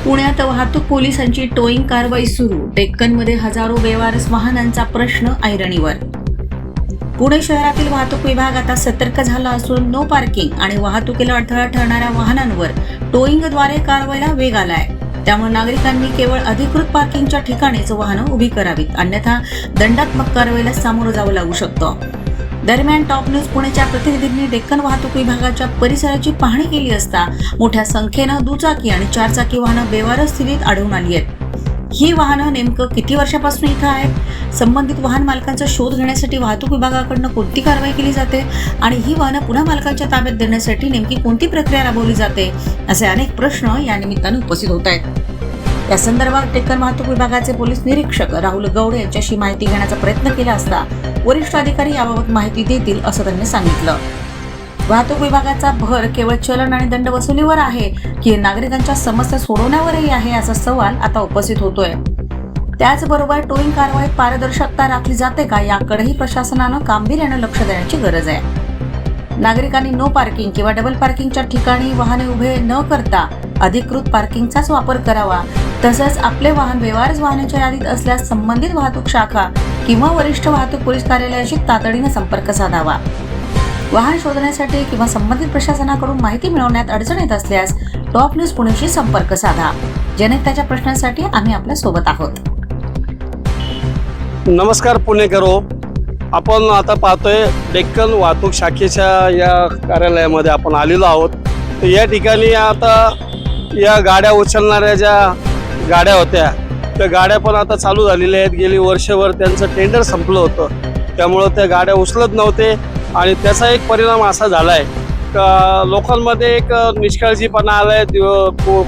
पुण्यात वाहतूक पोलिसांची टोईंग कारवाई सुरू. डेक्कनमध्ये हजारो बेवारस वाहनांचा प्रश्न ऐरणीवर. पुणे शहरातील वाहतूक विभाग आता सतर्क झाला असून नो पार्किंग आणि वाहतुकीला अडथळा ठरणाऱ्या वाहनांवर टोईंगद्वारे कारवाईला वेग आलाय. त्यामुळे नागरिकांनी केवळ अधिकृत पार्किंगच्या ठिकाणीच वाहनं उभी करावीत, अन्यथा दंडात्मक कारवाईला सामोरं जावं लागू शकतं. दरम्यान टॉप न्यूज पुण्याच्या प्रतिनिधींनी डेक्कन वाहतूक विभागाच्या परिसराची पाहणी केली असता मोठ्या संख्येनं दुचाकी आणि चारचाकी वाहनं बेवारस स्थितीत आढळून आली आहेत. ही वाहनं नेमकं किती वर्षापासून इथं आहेत, संबंधित वाहन मालकांचा शोध घेण्यासाठी वाहतूक विभागाकडून कोणती कारवाई केली जाते आणि ही वाहनं पुन्हा मालकांच्या ताब्यात देण्यासाठी नेमकी कोणती प्रक्रिया राबवली जाते, असे अनेक प्रश्न या निमित्तानं उपस्थित होत आहेत. या संदर्भात डेक्कन वाहतूक विभागाचे पोलीस निरीक्षक राहुल गौड यांच्याशी माहिती घेण्याचा प्रयत्न केला असता वरिष्ठ अधिकारी याबाबत माहिती देतील असं त्यांनी सांगितलं. वाहतूक विभागाचा भर केवळ चलन आणि दंड वसुलीवर आहे की नागरिकांच्या समस्या सोडवण्यावरही आहे, असा सवाल आता उपस्थित होतोय. त्याचबरोबर टोईंग कारवाईत पारदर्शकता राखली जाते का, याकडेही प्रशासनानं गांभीर्यानं लक्ष देण्याची गरज आहे. नागरिकांनी नो पार्किंग किंवा डबल पार्किंगच्या ठिकाणी वाहने उभे न करता अधिकृत पार्किंगचाच वापर करावा. तसंच आपले वाहन बेवारस वाहनांच्या यादीत असल्यास संबंधित वाहतूक शाखा किंवा वरिष्ठ वाहतूक पोलीस कार्यालयाशी तातडीने संपर्क साधावा. वाहन शोधण्यासाठी किंवा संबंधित प्रशासनाकडून माहिती मिळवण्यात अडचण येत असल्यास टॉप न्यूज पुणेशी संपर्क साधा. जनहिताच्या प्रश्नांसाठी आम्ही आपल्या सोबत आहोत. नमस्कार पुणेकरो, आपण आता पाहतोय डेक्कन वाहतूक शाखेच्या या कार्यालयामध्ये आपण आलेलो आहोत. तर या ठिकाणी आता या गाड्या उचलणाऱ्या ज्या गाड्या होत्या त्या गाड्या पण आता चालू झालेल्या आहेत. गेली वर्षभर त्यांचं टेंडर संपलं होतं, त्यामुळं त्या गाड्या उचलत नव्हते आणि त्याचा एक परिणाम असा झाला आहे का लोकांमध्ये एक निष्काळजीपणा आला आहे.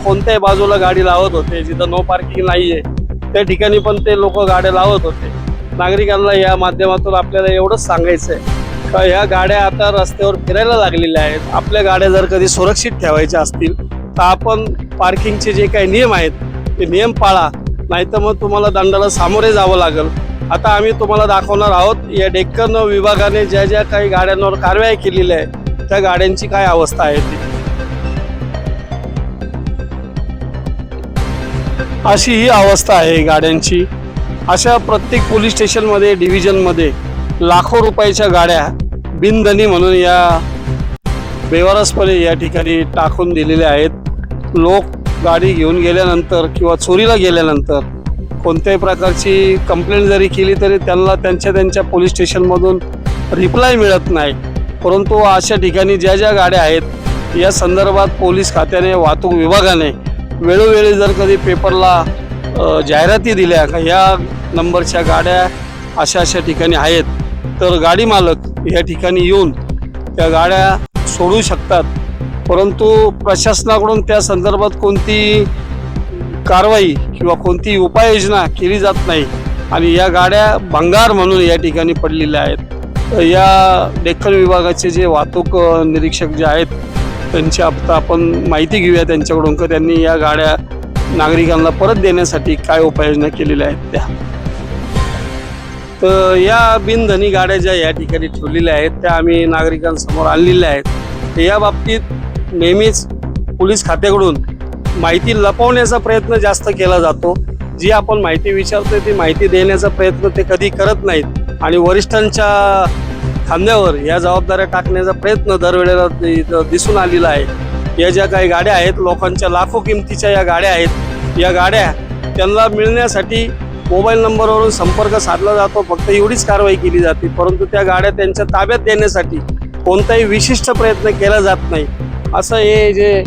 कोणत्याही बाजूला गाडी लावत होते, जिथं नो पार्किंग नाही आहे त्या ठिकाणी पण ते लोक गाड्या लावत होते. नागरिकांना या माध्यमातून आपल्याला एवढंच सांगायचं आहे का ह्या गाड्या आता रस्त्यावर फिरायला लागलेल्या आहेत. आपल्या गाड्या जर कधी सुरक्षित ठेवायच्या असतील तर आपण पार्किंगचे जे काही नियम आहेत ते नियम पाळा, नाहीतर मग तुम्हाला दंडाला सामोरे जावं लागेल. आता आम्ही तुम्हाला दाखवणार आहोत या डेक्कन विभागाने ज्या ज्या काही गाड्यांवर कारवाई केलेली आहे त्या गाड्यांची काय अवस्था आहे ती. अशी ही अवस्था आहे गाड्यांची. अशा प्रत्येक पोलीस स्टेशनमध्ये डिव्हिजनमध्ये लाखो रुपयाच्या गाड्या बिनधनी म्हणून या बेवारसपणे या ठिकाणी टाकून दिलेल्या आहेत. लोक गाडी घेऊन गेल्यानंतर किंवा चोरीला गेल्यानंतर कोणत्याही प्रकारची कंप्लेंट जरी केली तरी त्यांना त्यांच्या पोलीस स्टेशनमधून रिप्लाय मिळत नाही. परंतु अशा ठिकाणी ज्या ज्या गाड्या आहेत या संदर्भात पोलीस खात्याने वाहतूक विभागाने वेळोवेळी जर कधी पेपरला जाहिराती दिल्या का या नंबरच्या गाड्या अशा अशा ठिकाणी आहेत, तर गाडी मालक या ठिकाणी येऊन त्या गाड्या सोडू शकतात. परंतु प्रशासनाकडून त्या संदर्भात कोणती कारवाई किंवा कोणती उपाययोजना केली जात नाही आणि या गाड्या भंगार म्हणून या ठिकाणी पडलेल्या आहेत. या डेक्कन विभागाचे जे वाहतूक निरीक्षक जे आहेत त्यांची आता आपण माहिती घेऊया त्यांच्याकडून की त्यांनी या गाड्या नागरिकांना परत देण्यासाठी काय उपाययोजना केलेल्या आहेत त्या. तर या बिनधनी गाड्या ज्या या ठिकाणी ठेवलेल्या आहेत त्या आम्ही नागरिकांसमोर आणलेल्या आहेत. या बाबतीत नेहमीच पोलीस खात्याकडून माहिती लपवण्याचा प्रयत्न जास्त केला जातो. जी आपण माहिती विचारतोय ती माहिती देण्याचा प्रयत्न ते कधी करत नाहीत आणि वरिष्ठांच्या खांद्यावर या जबाबदाऱ्या टाकण्याचा प्रयत्न दरवेळेला दिसून आलेला आहे. या ज्या काही गाड्या आहेत लोकांच्या लाखो किमतीच्या या गाड्या आहेत, या गाड्या त्यांना मिळण्यासाठी मोबाईल नंबरवरून संपर्क साधला जातो, फक्त एवढीच कारवाई केली जाते. परंतु त्या गाड्या त्यांच्या ताब्यात देण्यासाठी कोणताही विशिष्ट प्रयत्न केला जात नाही. असं हे जे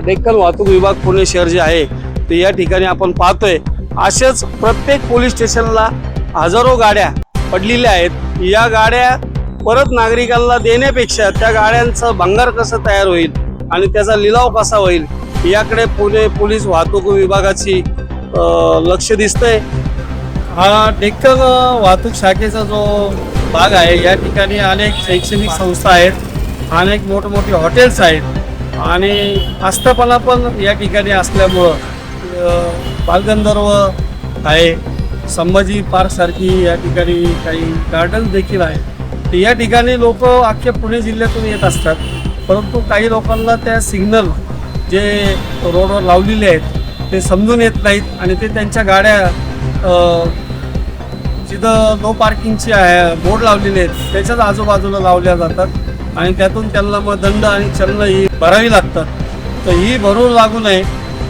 डेक्कन वाहतूक विभाग पुणे शहर जे आहे ते या ठिकाणी आपण पाहतोय. असेच प्रत्येक पोलीस स्टेशनला हजारो गाड्या पडलेल्या आहेत. या गाड्या परत नागरिकांना देण्यापेक्षा त्या गाड्यांचं भंगार कसं तयार होईल आणि त्याचा लिलाव कसा होईल याकडे पुणे पोलीस वाहतूक विभागाची लक्ष दिसतंय. हा डेक्कन वाहतूक शाखेचा जो भाग आहे या ठिकाणी अनेक शैक्षणिक संस्था आहेत, अनेक मोठमोठे हॉटेल्स आहेत आणि आस्थापना पण या ठिकाणी असल्यामुळं बालगंधर्व आहे, संभाजी पार्क सारखी या ठिकाणी काही गार्डन देखील आहे. या ठिकाणी लोक अख्ख्या पुणे जिल्ह्यातून येत असतात, परंतु काही लोकांना त्या सिग्नल जे रोडवर लावलेले आहेत ते समजून येत नाहीत आणि ते त्यांच्या गाड्या जिथं नो पार्किंगची आहे बोर्ड लावलेले आहेत त्याच्याच आजूबाजूला लावल्या जातात आणि त्यातून त्यांना मग दंड आणि चलन ही भरावी लागतात. तर ही भरून लागू नये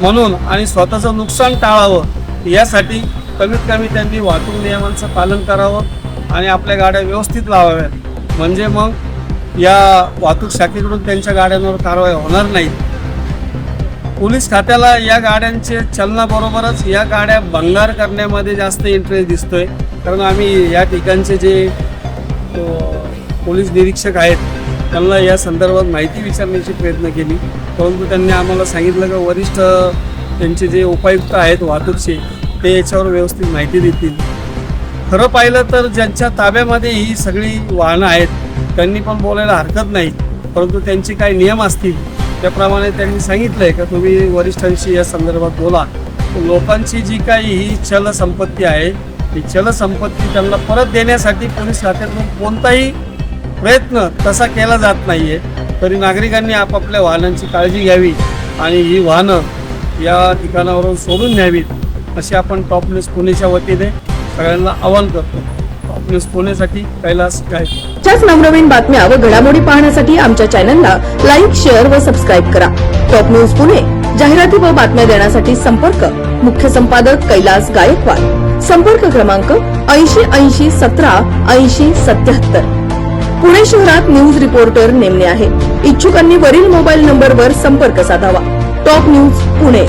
म्हणून आणि स्वतःचं नुकसान टाळावं यासाठी कमीत कमी त्यांनी वाहतूक नियमांचं पालन करावं आणि आपल्या गाड्या व्यवस्थित लावाव्यात. म्हणजे मग या वाहतूक शाखेकडून त्यांच्या गाड्यांवर कारवाई होणार नाही. पोलीस खात्याला या गाड्यांचे चलनाबरोबरच या गाड्या भंगार करण्यामध्ये जास्त इंटरेस्ट दिसतोय. कारण आम्ही या ठिकाणचे जे पोलीस निरीक्षक आहेत त्यांना या संदर्भात माहिती विचारण्याची प्रयत्न केली, परंतु त्यांनी आम्हाला सांगितलं की वरिष्ठ त्यांचे जे उपायुक्त आहेत वाहतूकचे ते याच्यावर व्यवस्थित माहिती देतील. खरं पाहिलं तर ज्यांच्या ताब्यामध्ये ही सगळी वाहनं आहेत त्यांनी पण बोलायला हरकत नाही, परंतु त्यांचे काही नियम असतील त्याप्रमाणे त्यांनी सांगितलं आहे का तुम्ही वरिष्ठांशी या संदर्भात बोला. लोकांची जी काही ही चल संपत्ती आहे ही चल संपत्ती त्यांना परत देण्यासाठी पोलीस खात्यातून कोणताही प्रयत्न तसा केला जात नाही आहे. तरी नागरिकांनी आपापल्या वाहनांची काळजी घ्यावी आणि ही वाहनं या ठिकाणावरून सोडून न्यावीत अशी आपण टॉप न्यूज पुणेच्या वतीने सगळ्यांना आवाहन करतो. टॉप न्यूज पुणेसाठी कैलास गायकवाड. अशाच नवनवीन बातम्या व घडामोडी पाहण्यासाठी आमच्या चॅनलला लाईक, शेअर व सबस्क्राईब करा. टॉप न्यूज पुणे जाहिराती व बातम्या देण्यासाठी संपर्क मुख्य संपादक कैलास गायकवाड. संपर्क क्रमांक 8080 17 80 77. पुणे शहरात न्यूज रिपोर्टर नेमणे आहे. इच्छुकांनी वरील मोबाईल नंबरवर संपर्क साधावा. Top news Pune.